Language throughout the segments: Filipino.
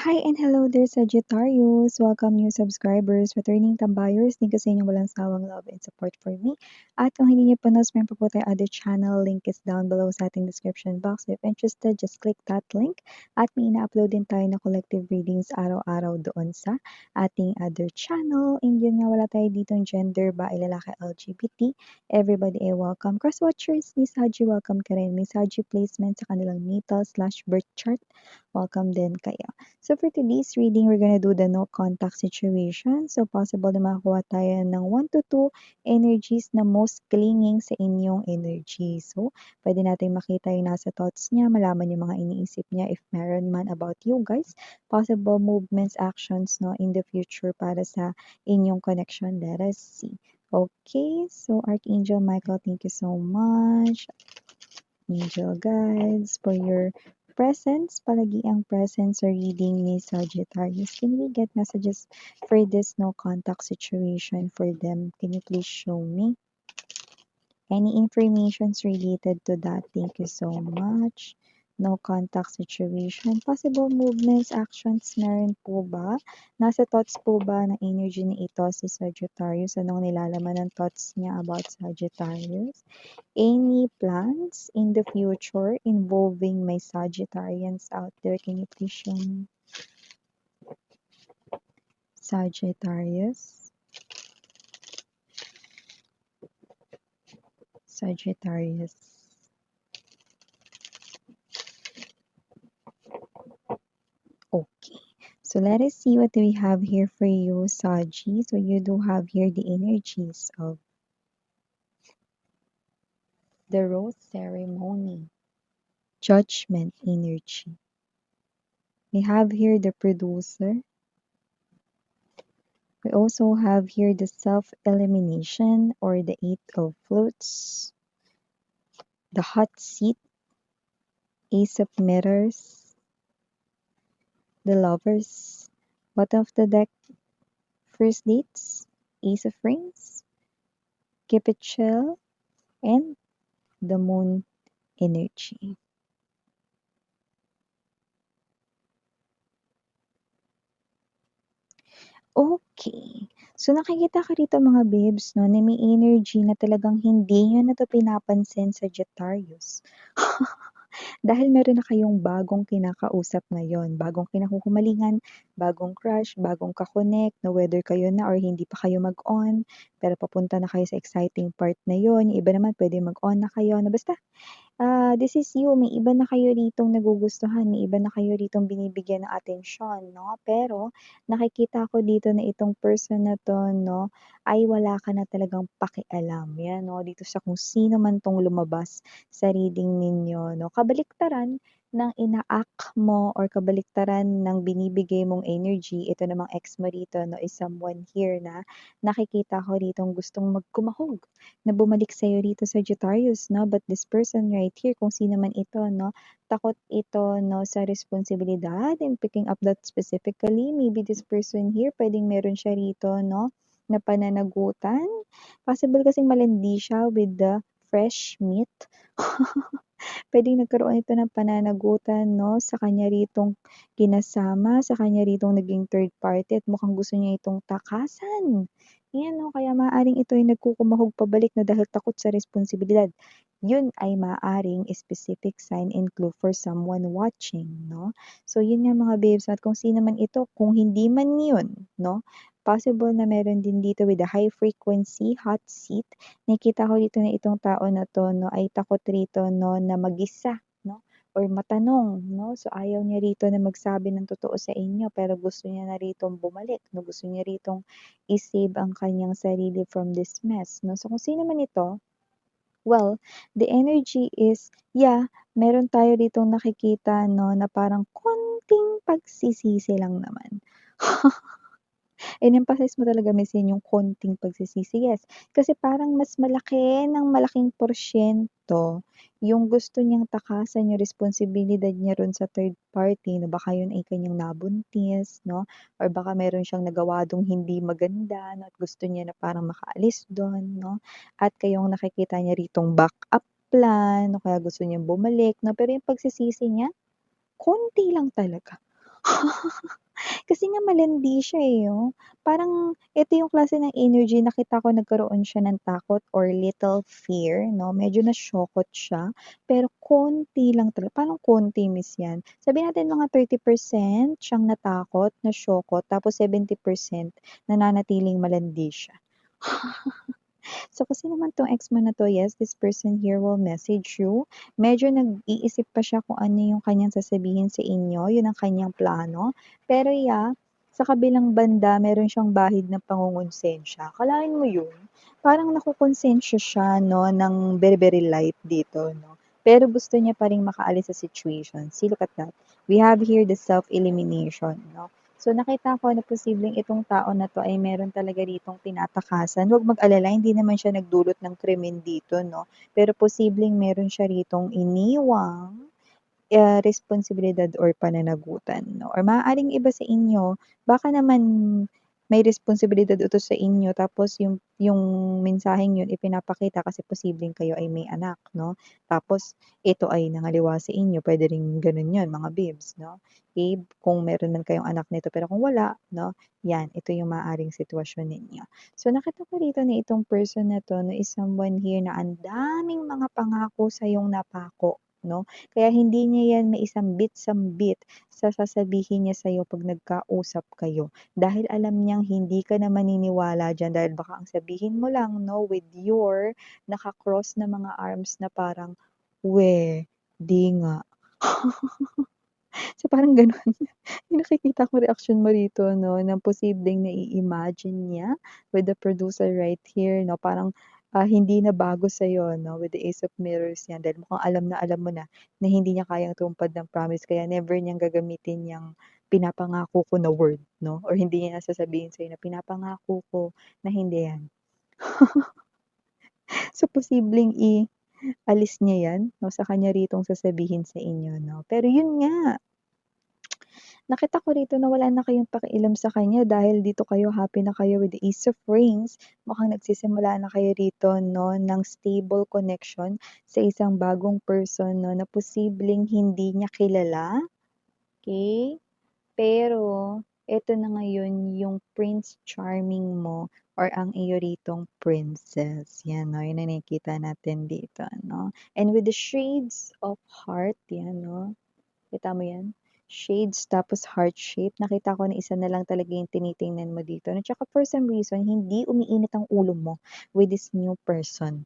Hi and hello there, Sagittarius! Welcome new subscribers, returning tambayers. Thank you sa inyong walang sawang love and support for me. At kung hindi niyo pa na-subscribe po tayo other channel, link is down below sa ating description box. If interested, just click that link. At may ina-upload din tayo na collective readings araw-araw doon sa ating other channel. And yun nga, wala tayo ditong gender ba, lalaki, LGBT. Everybody ay welcome. Cross-watchers ni Saji, welcome ka rin. May Saji placement sa kanilang natal/birth chart. Welcome din kayo. So for today's reading, we're gonna do the no contact situation. So possible na makakuha tayo ng 1 to 2 energies na most clinging sa inyong energy. So pwede natin makita yung nasa thoughts niya, malaman yung mga iniisip niya if meron man about you guys. Possible movements, actions no in the future para sa inyong connection. Let us see. Okay, so Archangel Michael, thank you so much. Angel guides for your presence, palagi ang presence or reading ni Sagittarius. Can we get messages for this no contact situation for them? Can you please show me any informations related to that? Thank you so much. No contact situation. Possible movements, actions, meron po ba? Nasa thoughts po ba ng energy ni ito si Sagittarius? Anong nilalaman ng thoughts niya about Sagittarius? Any plans in the future involving my Sagittarians out there? Can you please show me? Sagittarius. Sagittarius. Okay. So let us see what we have here for you, Saji. So you do have here the energies of the rose ceremony. Judgment energy. We have here the producer. We also have here the self-elimination or the Eight of Flutes, the hot seat, Ace of Mirrors, the Lovers, bottom of the deck, First Dates, Ace of Rings, Keep It Chill, and the Moon energy. Okay. So nakikita ka rito mga babes, no, na may energy na talagang hindi nyo na to pinapansin sa Sagittarius. Dahil meron na kayong bagong kinakausap ngayon, bagong kinahuhumalingan, bagong crush, bagong ka-connect, na whether kayo na or hindi pa kayo mag-on, pero papunta na kayo sa exciting part na yon. Yung iba naman pwede mag-on na kayo, na basta this is you, may iba na kayo ritong nagugustuhan, may iba na kayo ritong binibigyan ng atensyon, no? Pero nakikita ko dito na itong person na 'to, no, ay wala ka na talagang pakialam, 'yan, no, dito sa kung sino man 'tong lumabas sa reading ninyo, no. Kabaliktaran ng ina-act mo or kabaliktaran ng binibigay mong energy, ito namang ex mo rito, no, is someone here na nakikita ko ritong gustong magkumahog na bumalik sa'yo rito, Sagittarius, no? But this person right here, kung sino man ito, no? Takot ito, no, sa responsibilidad and picking up that specifically. Maybe this person here, pwedeng meron siya rito, no, na pananagutan. Possible kasing malandi siya with the fresh meat. Puwedeng nagkaroon ito ng pananagutan 'no, sa kanya ritong kinasama, sa kanya ritong naging third party at mukhang gusto niya itong takasan. 'Yan 'no, kaya maaaring ito ay nagkukumahog pabalik na dahil takot sa responsibilidad. Yun ay maaaring specific sign and clue for someone watching 'no. So yun nga mga babes at kung sino man ito, kung hindi man yun 'no, possible na meron din dito with the high frequency hot seat. Nakikita ko dito na itong tao na 'to 'no, ay takot rito 'no, na mag-isa 'no, or matanong 'no. So, ayaw niya rito na magsabi ng totoo sa inyo, pero gusto niya na ritong bumalik 'no, gusto niya ritong i-save ang kanyang sarili from this mess 'no. So, kung sino man ito, well, the energy is, yeah, meron tayo ditong nakikita 'no, na parang konting pagsisisi lang naman. In-emphasize mo talaga miss yan yung konting pagsisisi, yes. Kasi parang mas malaki ng malaking porsiyento yung gusto niyang takasan yung responsibilidad niya ron sa third party na baka yun ay kanyang nabuntis 'no, or baka meron siyang nagawa dong hindi maganda 'no, at gusto niya na parang makaalis dun 'no, at kayong nakikita niya ritong backup plan o kaya gusto niyang bumalik 'no, pero yung pagsisisi niya, konti lang talaga. Kasi nga malandi siya, eh, oh. Parang ito yung klase ng energy nakita ko nagkaroon siya ng takot or little fear 'no, medyo na-shokot siya, pero konti lang parang konti miss 'yan. Sabihin natin mga 30% siyang natakot, na-shokot, tapos 70% nananatiling malandi siya. So, kasi naman 'tong ex mo na 'to, yes, this person here will message you. Medyo nag-iisip pa siya kung ano yung kanyang sasabihin sa inyo, yun ang kanyang plano. Pero yeah, sa kabilang banda meron siyang bahid ng pangungonsensya. Akalain mo yun? Parang nakokonsensya siya 'no, ng very, very light dito 'no. Pero gusto niya pa ring makaalis sa situation. See, look at that. We have here the self-elimination 'no. So nakita ko na posibleng itong tao na 'to ay meron talaga ditong tinatakasan. Huwag mag-alala, hindi naman siya nagdulot ng krimen dito 'no, pero posibleng meron siya ritong iniwang responsibilidad or pananagutan 'no, or maaaring iba sa inyo, baka naman may responsibilidad ito sa inyo tapos yung mensaheng yun ipinapakita kasi posibleng kayo ay may anak 'no, tapos ito ay nangaliwa sa inyo, puwede ring gano'n yun mga bibs 'no. Eh, kung meron man kayong anak nito pero kung wala 'no, 'yan ito yung maaaring sitwasyon ninyo. So nakita ko rito na itong person na 'to 'no is someone here na ang daming mga pangako sa iyong napako 'no. Kaya hindi niya 'yan maisambit-sambit sa sasabihin niya sa'yo 'pag nagkausap kayo. Dahil alam niyang hindi ka na maniniwala diyan dahil baka ang sabihin mo lang 'no, with your naka-cross na mga arms na parang, "Weh, 'di nga." So, parang gano'n yung nakikita kong reaksyon mo rito 'no, na posibleng nai-imagine niya with the producer right here 'no, parang, hindi na bago sa'yo 'no, with the Ace of Mirrors 'yan dahil mukhang alam na alam mo na hindi niya kayang tumupad ng promise kaya never niyang gagamitin yang pinapangako ko na word 'no, or hindi niya sasabihin sa'yo na pinapangako ko na hindi 'yan. So, posibleng alis niya 'yan 'no, sa kanya ritong sasabihin sa inyo 'no. Pero yun nga, nakita ko rito na wala na kayong pakialam sa kanya dahil dito kayo happy na kayo with the Ace of Rings. Mukhang nagsisimula na kayo rito 'no, ng stable connection sa isang bagong person 'no, na posibleng hindi niya kilala, okey? Pero eto na ngayon yung Prince Charming mo or ang iyo ritong princess, 'yan 'no, yun ang nakikita natin dito 'no. And with the shades of heart, 'yan 'no. Kita mo 'yan? Shades tapos heart shape, nakita ko na isa na lang talaga yung tinitingnan mo dito 'no, tsaka for some reason hindi umiinit ang ulo mo with this new person.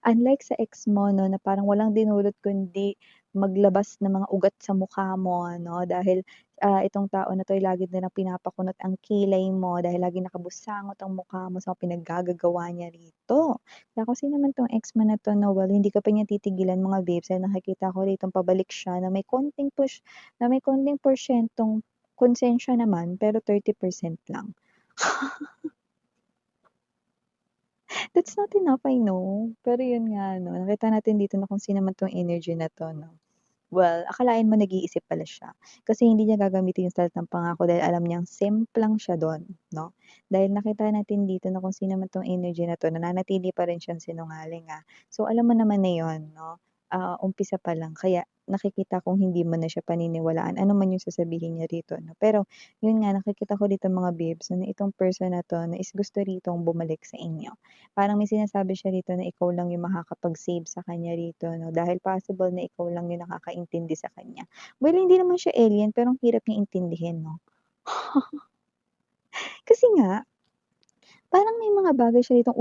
Unlike sa ex mo 'no, na parang walang dinulot kundi maglabas ng mga ugat sa mukha mo 'no, dahil, itong tao na 'to ay lagi nilang pinapakunot ang kilay mo dahil laging nakabusangot ang mukha mo sa mga pinaggagagawa niya rito. Kaya kung sino man 'tong ex mo na 'to na well, hindi ka pa niya titigilan mga babes dahil nakikita ko ritong pabalik siya na may konting porsyentong konsensya naman pero 30% lang. That's not enough, I know. Pero yun nga 'no, nakita natin dito na kung sino man 'tong energy na 'to 'no. Well, akalain mo nag-iisip pala siya. Kasi hindi niya gagamitin yung salitang pangako dahil alam niyang simplang siya dun 'no. Dahil nakita natin dito na kung sino man 'tong energy na 'to, nananatili pa rin siyang sinungaling, So, alam mo naman na yun 'no, umpisa pa lang kaya nakikita kong hindi mo na siya paniniwalaan ano man yung sasabihin niya rito 'no. Pero yun nga, nakikita ko dito mga babes na itong person na 'to na is gusto ritong bumalik sa inyo. Parang may sinasabi siya rito na ikaw lang yung makakapag-save sa kanya rito 'no, dahil possible na ikaw lang yung nakakaintindi sa kanya. Well, hindi naman siya alien pero ang hirap niyang intindihin 'no. Kasi nga, parang may mga bagay siya ditong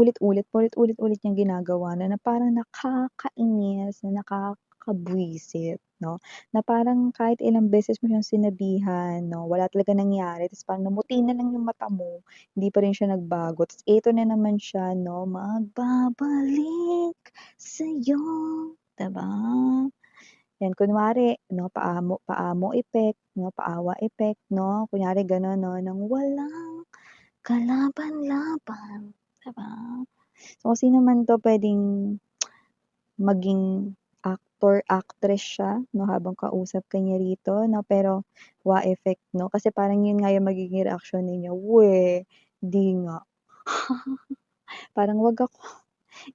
paulit-ulit niyang ginagawa na parang nakakainis, na nakakabwisit 'no, na parang kahit ilang beses mo siyang sinabihan 'no, wala talagang nangyari ta's parang namuti na lang yung mata mo, hindi pa rin siya nagbago ta's eto na naman siya 'no, magbabalik sa'yo, 'di ba? Yan kunwari 'no, paamo effect 'no, paawa effect 'no, kunyari gano'n 'no, ng walang kalaban-laban, 'di ba? So, kung sino man 'to puwedeng maging actor, actress siya 'no, habang kausap ka niya rito 'no, pero wa effect 'no, kasi parang yun nga yung magiging reaksyon ninyo, "Weh, 'di nga." Parang, "Wag ako."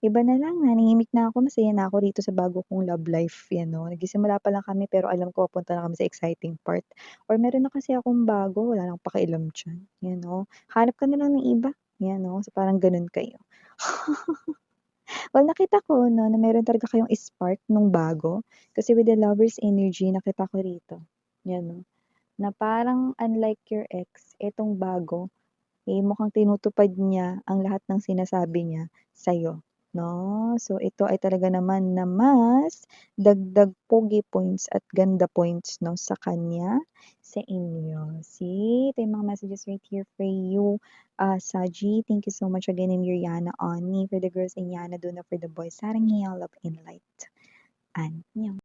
Iba na lang, nanahimik na ako, masaya na ako rito sa bago kong love life, 'yan 'no. Nagsisimula pa lang kami pero alam ko papunta na kami sa exciting part or meron na kasi akong bago, wala na akong pakialam diyan, 'yan 'no. Hanap ka na lang ng iba, 'yan 'no, so parang gano'n kayo. Well, nakita ko 'no, na meron talaga kayong spark nung bago, kasi with the Lover's energy nakita ko rito, 'yan 'no, na parang unlike your ex, itong bago eh, mukhang tinutupad niya ang lahat ng sinasabi niya sa'yo, 'no? So, ito ay talaga naman na mas dagdag pogi points at ganda points 'no, sa kanya, sa inyo. See, ito yung mga messages right here for you, Saji. Thank you so much again, and Miriana on me for the girls and Yana Duna for the boys. Sarang love and light. Annyeong.